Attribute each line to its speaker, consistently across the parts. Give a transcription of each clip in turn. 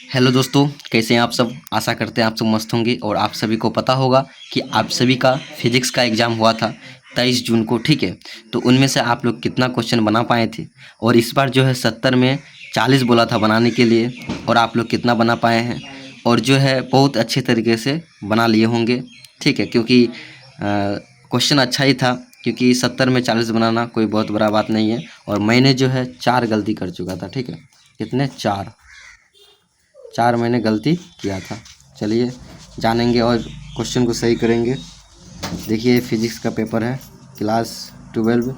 Speaker 1: Hello दोस्तों, कैसे हैं आप सब। आशा करते हैं आप सब मस्त होंगे। और आप सभी को पता होगा कि आप सभी का फिजिक्स का एग्ज़ाम हुआ था 23 जून को, ठीक है। तो उनमें से आप लोग कितना क्वेश्चन बना पाए थे। और इस बार जो है 70 में 40 बोला था बनाने के लिए, और आप लोग कितना बना पाए हैं। और जो है बहुत अच्छे तरीके से बना लिए होंगे, ठीक है। क्योंकि क्वेश्चन अच्छा ही था, क्योंकि 70 में 40 बनाना कोई बहुत बड़ा बात नहीं है। और मैंने जो है 4 गलती कर चुका था, ठीक है। कितने? 4 मैंने गलती किया था। चलिए जानेंगे और क्वेश्चन को सही करेंगे। देखिए फिजिक्स का पेपर है, क्लास 12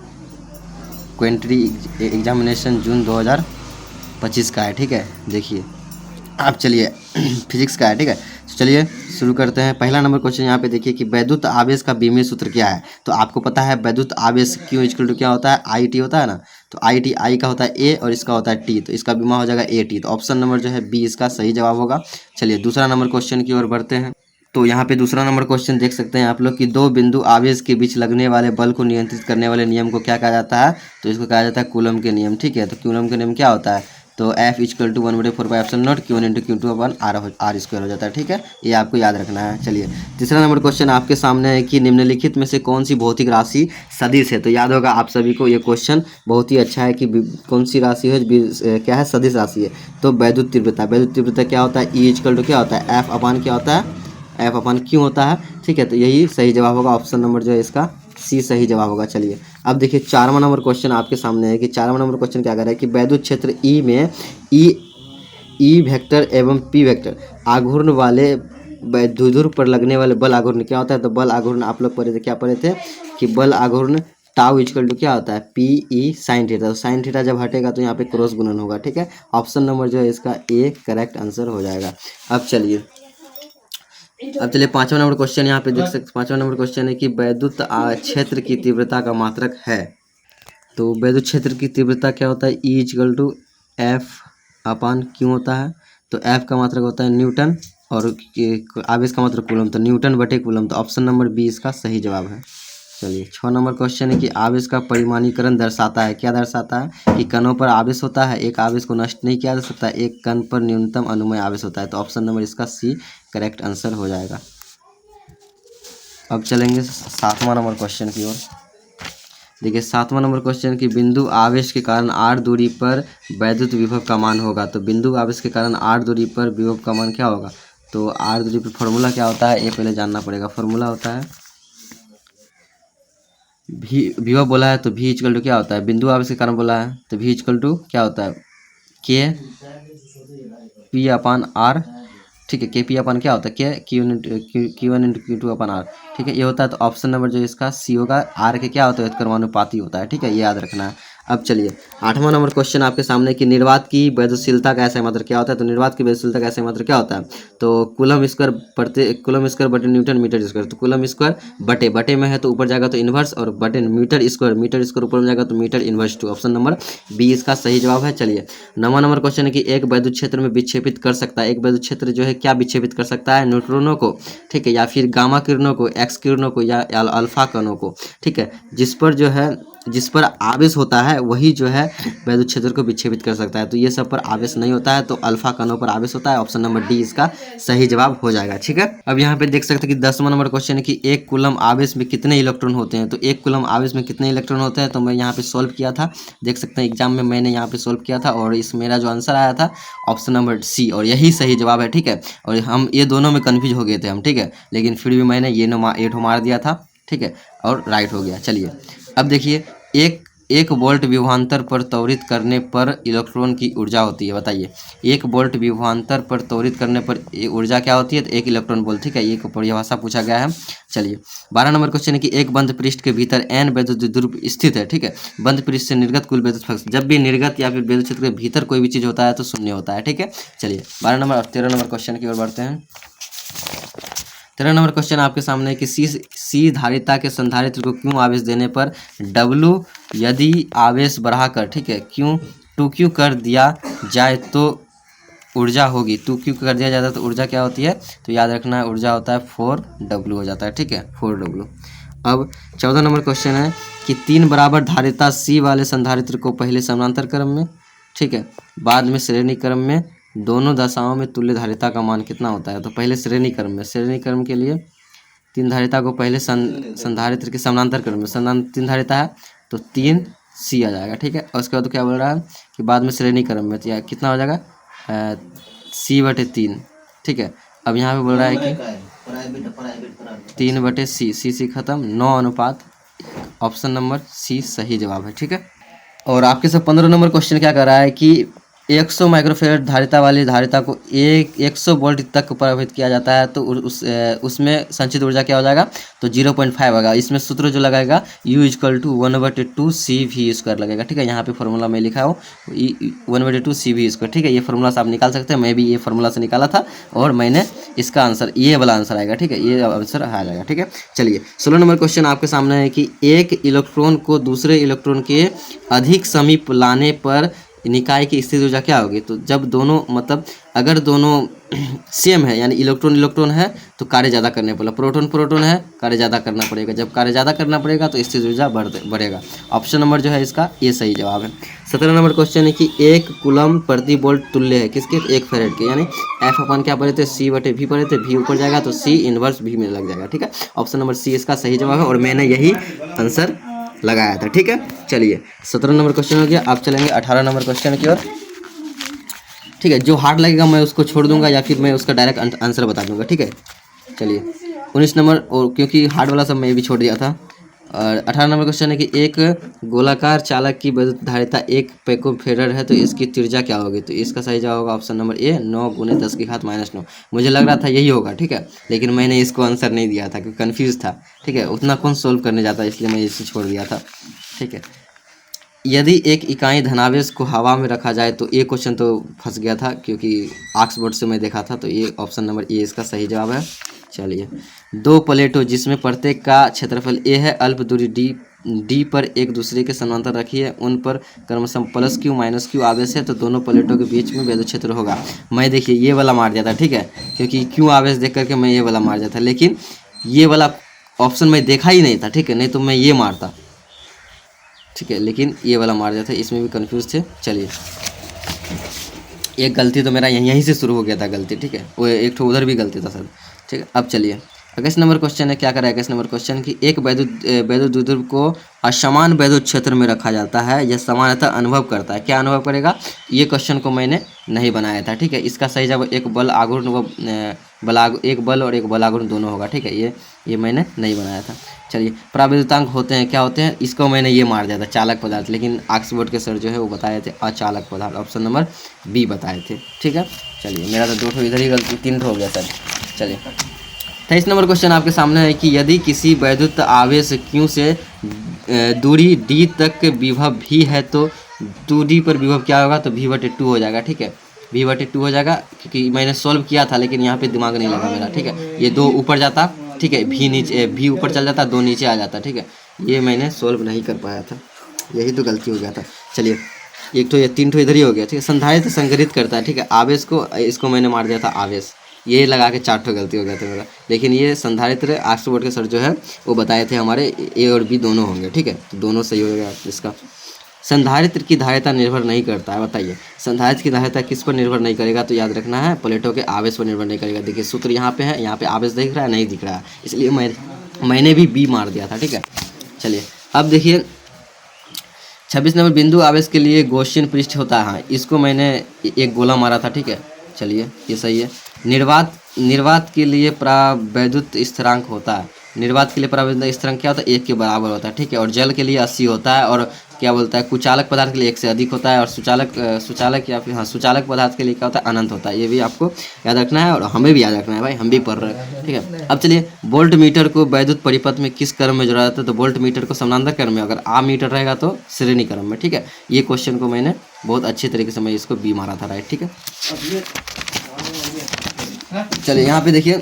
Speaker 1: क्वेंट्री एग्जामिनेशन जून 2025 का है, ठीक है। देखिए आप चलिए फिजिक्स का है, ठीक है। तो चलिए शुरू करते हैं। पहला नंबर क्वेश्चन यहाँ पे देखिए कि वैद्युत आवेश का बीमीय सूत्र क्या है। तो आपको पता है वैद्युत आवेश क्यू इक्वल टू क्या होता है, आई टी होता है ना। तो आई का होता है ए और इसका होता है टी, तो इसका बीमा हो जाएगा ए टी। तो ऑप्शन नंबर जो है बी इसका सही जवाब होगा। चलिए दूसरा नंबर क्वेश्चन की ओर बढ़ते हैं। तो यहाँ पे दूसरा नंबर क्वेश्चन देख सकते हैं आप लोग कि दो बिंदु आवेश के बीच लगने वाले बल को नियंत्रित करने वाले नियम को क्या कहा जाता है। तो इसको कहा जाता है कूलम के नियम, ठीक है। तो कूलम के नियम क्या होता है, तो F equal to 1/4 Q1 into Q2 upon r square हो जाता है, ठीक है। ये आपको याद रखना है। चलिए तीसरा नंबर क्वेश्चन आपके सामने है कि निम्नलिखित में से कौन सी भौतिक राशि सदिश है। तो याद होगा आप सभी को ये क्वेश्चन बहुत ही अच्छा है कि कौन सी राशि है, क्या है, सदिश राशि है। तो वैद्युत तीव्रता, वैद्युत तीव्रता क्या होता है, E इक्वल टू क्या होता है, F अपान क्या होता है, F अपान Q होता है, ठीक है। तो यही सही जवाब होगा। ऑप्शन नंबर जो है इसका सी सही जवाब होगा। चलिए अब देखिए चारवां नंबर क्वेश्चन आपके सामने है कि चारवां नंबर क्वेश्चन क्या कर रहा है कि वैद्युत क्षेत्र ई में ई वेक्टर एवं पी वेक्टर आघूर्ण वाले द्विध्रुव पर लगने वाले बल आघूर्ण क्या होता है। तो बल आघूर्ण आप लोग पढ़े थे, क्या पढ़े थे कि बल आघूर्ण टाउ इक्वल टू क्या होता है, पी ई साइन थीटा। तो साइन थीटा जब हटेगा तो यहाँ पे क्रॉस गुणन होगा, ठीक है। ऑप्शन नंबर जो है इसका ए करेक्ट आंसर हो जाएगा। अब चलिए पांचवा नंबर क्वेश्चन यहाँ पे देख सकते। पांचवा नंबर क्वेश्चन है कि वैद्युत क्षेत्र की तीव्रता का मात्रक है। तो वैद्युत क्षेत्र की तीव्रता क्या होता है, E equal to F upon q होता है। तो एफ का मात्रक होता है न्यूटन और आवेश का मात्रक कूलम, तो न्यूटन बटे कूलम। तो ऑप्शन नंबर बी इसका सही जवाब है। चलिए 6 नंबर क्वेश्चन है कि आवेश का परिमाणीकरण दर्शाता है। क्या दर्शाता है कि कणों पर आवेश होता है, एक आवेश को नष्ट नहीं किया जा सकता, एक कण पर न्यूनतम अनुमेय आवेश होता है। तो ऑप्शन नंबर इसका सी करेक्ट आंसर हो जाएगा। अब चलेंगे 7वां नंबर क्वेश्चन की ओर। देखिए 7वां नंबर क्वेश्चन की बिंदु आवेश के कारण r दूरी पर वैद्युत विभव का मान होगा। तो बिंदु आवेश के कारण r दूरी पर विभव का मान क्या होगा। तो r दूरी पर फॉर्मूला क्या होता है, ये पहले जानना पड़ेगा। फॉर्मूला होता है विभव बोला है तो v इक्वल टू क्या होता है, बिंदु आवेश के कारण बोला है तो v इक्वल टू क्या होता है, के पी अपान आर, ठीक है। के पी अपान क्या होता है, के Q1 into Q2 upon R, ठीक है। ये होता है। तो ऑप्शन नंबर जो इसका सी होगा। आर के क्या होता है, कर्मानुपाती होता है, ठीक है। ये याद रखना है। अब चलिए 8वां नंबर क्वेश्चन आपके सामने कि निर्वात की वैद्युतशीलता का ऐसा मात्रक क्या होता है। तो निर्वात की वैद्युतशीलता का ऐसा मात्रक क्या होता है, तो कूलम स्क्वायर बटे न्यूटन मीटर स्क्वायर। तो कूलम स्क्वायर बटे में है तो ऊपर जाएगा तो इन्वर्स, और बटे मीटर स्क्वायर ऊपर में जाएगा तो metre inverse two. Option number B इसका सही जवाब है। चलिए 9वां नंबर क्वेश्चन है कि एक वैद्युत क्षेत्र में विक्षेपित कर सकता है, एक वैद्युत क्षेत्र जो है क्या विक्षेपित कर सकता है, न्यूट्रॉनों को, ठीक है, या फिर गामा किरणों को, एक्स किरणों को, या अल्फा कणों को, ठीक है। जिस पर आवेश होता है वही जो है वैद्युत क्षेत्र को विक्षेपित कर सकता है। तो ये सब पर आवेश नहीं होता है, तो अल्फा कणों पर आवेश होता है। ऑप्शन नंबर डी इसका सही जवाब हो जाएगा, ठीक है। अब यहाँ पे देख सकते हैं कि 10वां नंबर क्वेश्चन है कि एक कूलम आवेश में कितने इलेक्ट्रॉन होते हैं। तो एक कूलम आवेश में कितने इलेक्ट्रॉन होते हैं, तो मैं यहाँ पे सॉल्व किया था, देख सकते हैं एग्जाम में मैंने यहाँ पे सॉल्व किया था, और इस मेरा जो आंसर आया था ऑप्शन नंबर सी, और यही सही जवाब है, ठीक है। और हम ये दोनों में कन्फ्यूज हो गए थे हम, ठीक है, लेकिन फिर भी मैंने ये एठो मार दिया था, ठीक है, और राइट हो गया। चलिए अब देखिए एक वोल्ट विभवांतर पर त्वरित करने पर इलेक्ट्रॉन की ऊर्जा होती है। बताइए 1 वोल्ट विभवांतर पर त्वरित करने पर ऊर्जा क्या होती है, तो 1 इलेक्ट्रॉन वोल्ट, ठीक है। ये परिभाषा पूछा गया है। चलिए 12 नंबर क्वेश्चन है कि एक बंद पृष्ठ के भीतर n वैद्युत ध्रुव स्थित है, ठीक है। बंद पृष्ठ से निर्गत कुल वैद्युत फ्लक्स, जब भी निर्गत या फिर वैद्युत क्षेत्र के भीतर कोई भी चीज होता है तो शून्य होता है, ठीक है। चलिए 12 नंबर और 13 नंबर क्वेश्चन की ओर बढ़ते हैं। 13 नंबर क्वेश्चन आपके सामने है कि सी धारिता के संधारित्र को क्यों आवेश देने पर W यदि आवेश बढ़ाकर, ठीक है, क्यों 2Q कर दिया जाए तो ऊर्जा होगी। 2Q कर दिया जाता है तो ऊर्जा क्या होती है, तो याद रखना है ऊर्जा होता है 4W हो जाता है, ठीक है, 4W। अब 14 नंबर क्वेश्चन है कि 3 बराबर धारिता C वाले संधारित्र को पहले समानांतर क्रम में, ठीक है, बाद में श्रेणी क्रम में दोनों दशाओं में तुल्य धारिता का मान कितना होता है। तो पहले श्रेणी क्रम में, श्रेणी क्रम के लिए तीन धारिता को पहले संधारित्र के समानांतर क्रम में, समानांतर तीन धारिता है तो 3C आ जाएगा, ठीक है। और उसके बाद क्या बोल रहा है कि बाद में श्रेणी क्रम में, तो यह कितना हो जाएगा C/3, ठीक है। अब यहाँ पे बोल रहा है कि 3/C, C खत्म, 9:1। ऑप्शन नंबर सी सही जवाब है, ठीक है। और आपके सब 15 नंबर क्वेश्चन क्या कर रहा है कि 100 माइक्रोफेरेड धारिता वाली धारिता को 100 वोल्ट तक प्रभावित किया जाता है, तो उसमें संचित ऊर्जा क्या हो जाएगा, तो 0.5 होगा। इसमें सूत्र जो लगाएगा U = 1/2CV² लगेगा, ठीक है। यहाँ पे फॉर्मूला में लिखा हो 1/2CV², ठीक है। ये फॉर्मूला से आप निकाल सकते हैं, मैं भी ये फॉर्मूला से निकाला था और मैंने इसका आंसर, ये वाला आंसर आएगा, ठीक है। ये आंसर आ जाएगा, ठीक है। चलिए 16 नंबर क्वेश्चन आपके सामने है कि एक इलेक्ट्रॉन को दूसरे इलेक्ट्रॉन के अधिक समीप लाने पर निकाय की स्थिति ऊर्जा क्या होगी। तो जब दोनों, मतलब अगर दोनों सेम है, यानी इलेक्ट्रॉन इलेक्ट्रॉन है तो कार्य ज़्यादा करने पड़ेगा, प्रोटॉन प्रोटॉन है कार्य ज़्यादा करना पड़ेगा। जब कार्य ज़्यादा करना पड़ेगा तो स्थिति ऊर्जा बढ़ेगा। ऑप्शन नंबर जो है इसका ये सही जवाब है। 17 नंबर क्वेश्चन है कि 1 कूलम प्रति वोल्ट तुल्य है किसके, 1 फेरेड के, यानी F क्या पढ़े थे, C/V पढ़े थे, V ऊपर जाएगा तो C इनवर्स V में लग जाएगा, ठीक है। ऑप्शन नंबर सी इसका सही जवाब है और मैंने यही आंसर लगाया था, ठीक है। चलिए 17 नंबर क्वेश्चन हो गया। अब चलेंगे 18 नंबर क्वेश्चन की ओर, ठीक है। जो हार्ड लगेगा मैं उसको छोड़ दूंगा या फिर मैं उसका डायरेक्ट आंसर बता दूंगा, ठीक है। चलिए 19 नंबर, और क्योंकि हार्ड वाला सब मैं भी छोड़ दिया था। और 18 नंबर क्वेश्चन है कि एक गोलाकार चालक की वैद्युत धारिता 1 पिकोफैराड है तो इसकी त्रिज्या क्या होगी। तो इसका सही जवाब होगा ऑप्शन नंबर ए, 9 × 10⁻⁹ मुझे लग रहा था यही होगा, ठीक है, लेकिन मैंने इसको आंसर नहीं दिया था क्योंकि कन्फ्यूज़ था, ठीक है। उतना कौन सोल्व करने जाता है, इसलिए मैं इसे छोड़ दिया था, ठीक है। यदि एक इकाई धनावेश को हवा में रखा जाए तो ये क्वेश्चन तो फंस गया था क्योंकि ऑक्सफोर्ड से मैं देखा था, तो ये ऑप्शन नंबर ए इसका सही जवाब है। चलिए 2 प्लेटों जिसमें प्रत्येक का क्षेत्रफल ए है, अल्प दूरी डी पर एक दूसरे के समानांतर रखी है, उन पर क्रमशः +Q - Q आवेश है, तो दोनों प्लेटों के बीच में विद्युत क्षेत्र होगा। मैं देखिए ये वाला मार दिया था, ठीक है, क्योंकि Q आवेश देख करके मैं ये वाला मार दिया था, लेकिन ये वाला ऑप्शन मैं देखा ही नहीं था, ठीक है, नहीं तो मैं ये मारता, ठीक है, लेकिन ये वाला मार दिया था, इसमें भी कंफ्यूज थे। चलिए एक गलती तो मेरा यहीं से शुरू हो गया था गलती, ठीक है, वो एक ठो उधर भी गलती था सर, ठीक है। अब चलिए 21 नंबर क्वेश्चन है, क्या करा 21 नंबर क्वेश्चन की एक वैद्युत द्विध्रुव को असमान वैद्युत क्षेत्र में रखा जाता है, यह समानतः अनुभव करता है, क्या अनुभव करेगा, ये क्वेश्चन को मैंने नहीं बनाया था, ठीक है। इसका सही जवाब एक बल आघूर्ण व एक बल और एक बलाघूर्ण दोनों होगा, ठीक है, ये मैंने नहीं बनाया था। चलिए प्राविद्युतांक होते हैं, क्या होते हैं, इसको मैंने ये मार दिया था चालक पदार्थ, लेकिन ऑक्सफोर्ड के सर जो है वो बताए थे अचालक पदार्थ, ऑप्शन नंबर बी बताए थे, ठीक है। चलिए मेरा तो 2 ठो इधर ही गलती, 3 ठो हो गया सर। चलिए 23 नंबर क्वेश्चन आपके सामने है कि यदि किसी वैद्युत आवेश Q से दूरी d तक विभव V है तो 2d पर विभव क्या होगा, तो V/2 हो जाएगा, ठीक है, V/2 हो जाएगा, क्योंकि मैंने सॉल्व किया था लेकिन यहाँ पे दिमाग नहीं लगा मेरा, ठीक है। ये 2 ऊपर जाता, ठीक है, V ऊपर चल जाता, 2 नीचे आ जाता, ठीक है, ये मैंने सॉल्व नहीं कर पाया था, यही तो गलती हो गया था। चलिए एक तो ये 3 ठो इधर ही हो गया, ठीक है। संधारित्र संग्रहित करता है, ठीक है, आवेश को, इसको मैंने मार दिया था आवेश, ये लगा के 4 ठो गलती हो गया था मेरा, लेकिन ये संधारित्र ऑक्सफोर्ड के सर जो है वो बताए थे हमारे ए और बी दोनों होंगे, ठीक है, तो दोनों सही हो गया इसका। संधारित्र की धारिता निर्भर नहीं करता है, बताइए संधारित्र की धारिता किस पर निर्भर नहीं करेगा, तो याद रखना है प्लेटों के आवेश पर निर्भर नहीं करेगा। देखिए सूत्र यहाँ पे है, यहाँ पे आवेश दिख रहा है, नहीं दिख रहा है, इसलिए मैंने भी बी मार दिया था, ठीक है। चलिए अब देखिए 26 नंबर बिंदु आवेश के लिए गॉसियन पृष्ठ होता है, इसको मैंने एक गोला मारा था, ठीक है। चलिए ये सही है। निर्वात के लिए प्रावैद्युत स्थिरांक होता है, निर्वात के लिए प्रावैद्युत स्थिरांक क्या होता है, 1 के बराबर होता है, ठीक है। और जल के लिए 80 होता है, और क्या बोलता है कुचालक पदार्थ के लिए 1 से अधिक होता है, और सुचालक या फिर सुचालक पदार्थ के लिए क्या होता है, अनंत होता है। ये भी आपको याद रखना है और हमें भी याद रखना है भाई, हम भी पढ़ रहे हैं, ठीक है। अब चलिए वोल्ट मीटर को वैद्युत परिपथ में किस क्रम में जोड़ा जाता है, तो वोल्ट मीटर को समानांतर क्रम में, अगर आ मीटर रहेगा तो श्रेणी क्रम में, ठीक है। ये क्वेश्चन को मैंने बहुत अच्छी तरीके से मैं इसको बी मारा था, राइट, ठीक है। चलिए यहाँ पे देखिए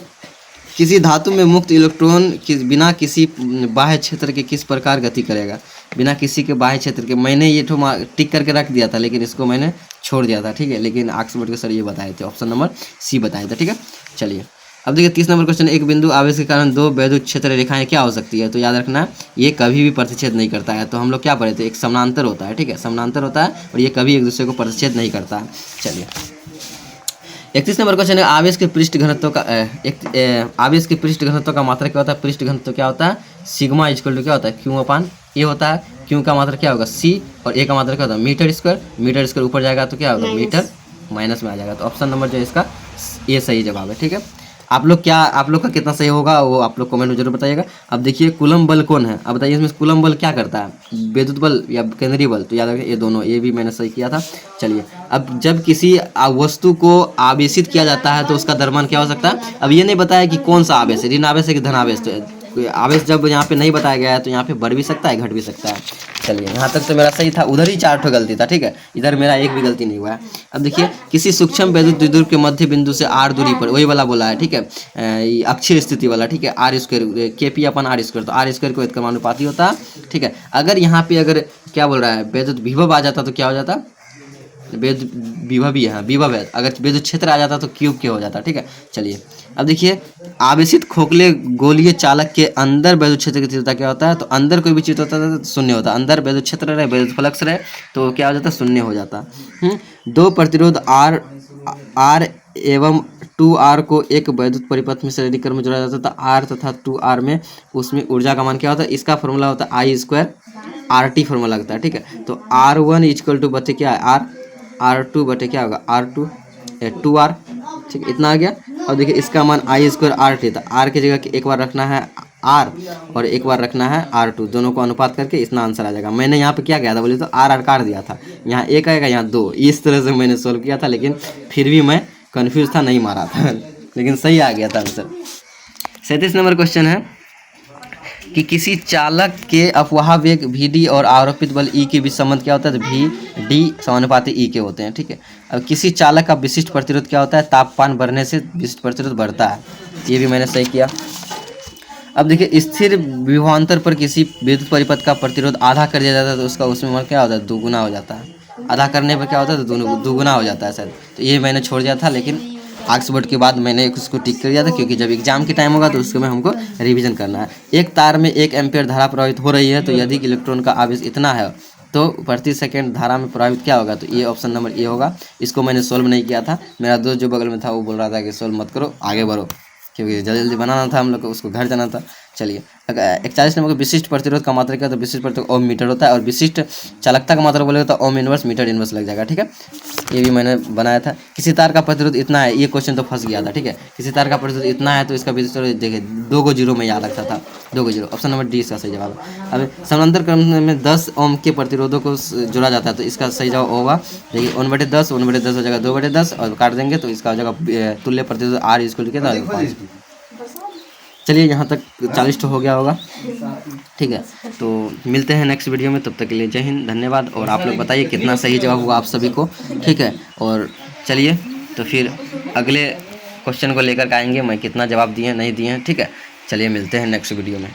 Speaker 1: किसी धातु में मुक्त इलेक्ट्रॉन बिना किसी बाह्य क्षेत्र के किस प्रकार गति करेगा, बिना किसी के बाह्य क्षेत्र के, मैंने ये ठो टिक करके रख दिया था लेकिन इसको मैंने छोड़ दिया था, ठीक है, लेकिन ऑक्सफोर्ड के सर ये बताए थे, ऑप्शन नंबर सी बताए थे, ठीक है। चलिए अब देखिए 30 नंबर क्वेश्चन, एक बिंदु आवेश के कारण 2 वैद्युत क्षेत्र रेखाएं क्या हो सकती है, तो याद रखना ये कभी भी प्रतिच्छेद नहीं करता है, तो हम लोग क्या पढ़े थे, एक समानांतर होता है, ठीक है, समानांतर होता है और ये कभी एक दूसरे को प्रतिच्छेद नहीं करता है। चलिए 31 नंबर क्वेश्चन है, आवेश के पृष्ठ घनत्व का आवेश के पृष्ठ घनत्व का मात्रक क्या होता है? पृष्ठ घनत्व क्या होता है? सिग्मा इक्वल टू क्या होता है? क्यू अपान ए होता है। क्यू का मात्रक क्या होगा? सी, और ए का मात्रक क्या होता है? Metre square. मीटर स्क्वायर ऊपर जाएगा तो क्या होगा? मीटर माइनस में आ जाएगा। तो ऑप्शन नंबर जो है इसका ये सही जवाब है। ठीक है, आप लोग का कितना सही होगा वो आप लोग कमेंट में जरूर बताइएगा। अब देखिए कूलम बल कौन है? अब बताइए इसमें कूलम बल क्या करता है? विद्युत बल या केंद्रीय बल? तो याद रखिए ये दोनों, ये भी मैंने सही किया था। चलिए, अब जब किसी वस्तु को आवेशित किया जाता है तो उसका द्रव्यमान क्या हो सकता है? अब ये नहीं बताया कि कौन सा आवेश है, ऋण आवेश है कि धन आवेश। तो आवेश जब यहाँ पे नहीं बताया गया है तो यहाँ पे बढ़ भी सकता है, घट भी सकता है। चलिए, यहाँ तक तो मेरा सही था, उधर ही 4 ठो गलती था। ठीक है, इधर मेरा एक भी गलती नहीं हुआ है। अब देखिए, किसी सूक्ष्म वैद्युत द्विध्रुव के मध्य बिंदु से r दूरी पर, वही वाला बोला है। ठीक है, अक्षीय स्थिति वाला। ठीक है, r square KP upon r square, तो आर स्क्वायर को एक समानुपाती होता है। ठीक है, अगर यहाँ पे अगर क्या बोल रहा है वैद्युत विभव आ जाता तो क्या हो जाता? वैद्युत विभव ही है, विभव है। अगर वैद्युत क्षेत्र आ जाता तो क्यूब के हो जाता। ठीक है, चलिए अब देखिए, आवेशित खोखले गोलीय चालक के अंदर वैद्युत क्षेत्र की तीव्रता क्या होता है? तो अंदर कोई भी चीज होता है तो शून्य होता है। अंदर वैद्युत क्षेत्र रहे, वैद्युत फ्लक्स रहे तो क्या हो जाता? शून्य हो जाता। दो प्रतिरोध R एवं 2R को एक वैद्युत परिपथ में श्रेणी क्रम में जोड़ा जाता है। तो R तथा 2R में उसमें ऊर्जा का मान क्या होता है? इसका फॉर्मूला होता है I स्क्वायर RT फॉर्मूला लगता है। ठीक है, तो R1 इक्वल टू बचे क्या है? R2 बटे क्या होगा? R2 2R। ठीक है, इतना आ गया। और देखिए इसका मान I स्क्वायर RT था। R की जगह एक बार रखना है R और एक बार रखना है R2, दोनों को अनुपात करके इतना आंसर आ जाएगा। मैंने यहाँ पे क्या किया था बोले तो R काट दिया था, यहाँ एक आएगा यहाँ 2, इस तरह से मैंने सोल्व किया था, लेकिन फिर भी मैं कन्फ्यूज था, नहीं मारा था लेकिन सही आ गया था आंसर। 37 नंबर क्वेश्चन है कि किसी चालक के अपवाह वेग VD और आरोपित बल E के बीच संबंध क्या होता है? तो VD समानुपाती E के होते हैं। ठीक है, अब किसी चालक का विशिष्ट प्रतिरोध क्या होता है? तापमान बढ़ने से विशिष्ट प्रतिरोध बढ़ता है। ये भी मैंने सही किया। अब देखिए, स्थिर विभवांतर पर किसी विद्युत परिपथ का प्रतिरोध आधा कर दिया जाता है तो उसका उसमें मान क्या होता है? दुगुना हो जाता है। आधा करने पर क्या होता है? तो दुगुना हो जाता है सर। तो ये मैंने छोड़ दिया था, लेकिन ऑक्सफोर्ड के बाद मैंने उसको टिक कर दिया था, क्योंकि जब एग्जाम के टाइम होगा तो उसको में हमको रिवीजन करना है। एक तार में 1 एम्पीयर धारा प्रवाहित हो रही है, तो यदि इलेक्ट्रॉन का आवेश इतना है तो प्रति सेकंड धारा में प्रभावित क्या होगा? तो ये ऑप्शन नंबर ए होगा। इसको मैंने सोल्व नहीं किया था, मेरा दोस्त जो बगल में था वो बोल रहा था कि सोल्व मत करो, आगे बढ़ो, क्योंकि जल्दी जल्दी बनाना था हम लोग को, उसको घर जाना था। चलिए, 41 नंबर का विशिष्ट प्रतिरोध का मात्रक क्या? तो विशिष्ट प्रतिरोध ओम मीटर होता है, और विशिष्ट चालकता का मात्रक बोलेगा तो ओम इनवर्स मीटर इनवर्स लग जाएगा। ठीक है, ये भी मैंने बनाया था। किसी तार का प्रतिरोध इतना है, ये क्वेश्चन तो फंस गया था। ठीक है, किसी तार का प्रतिरोध इतना है तो इसका विशिष्ट देखिए 2 को 0 में याद रखता था, 2 को 0, ऑप्शन नंबर डी इसका सही जवाब है। अब समानांतर क्रम में 10 ओम के प्रतिरोधों को जोड़ा जाता है तो इसका सही जवाब होगा देखिए 1/10, 1/10 हो जाएगा 2/10, और काट देंगे तो इसका हो जाएगा तुल्य प्रतिरोध R इक्वल टू कितना? 5। चलिए, यहाँ तक 40 हो गया होगा। ठीक है, तो मिलते हैं नेक्स्ट वीडियो में, तब तक के लिए जय हिंद, धन्यवाद। और आप लोग बताइए कितना सही जवाब हुआ आप सभी को। ठीक है, और चलिए तो फिर अगले क्वेश्चन को लेकर आएंगे, मैं कितना जवाब दिए नहीं दिए हैं। ठीक है, चलिए मिलते हैं नेक्स्ट वीडियो में।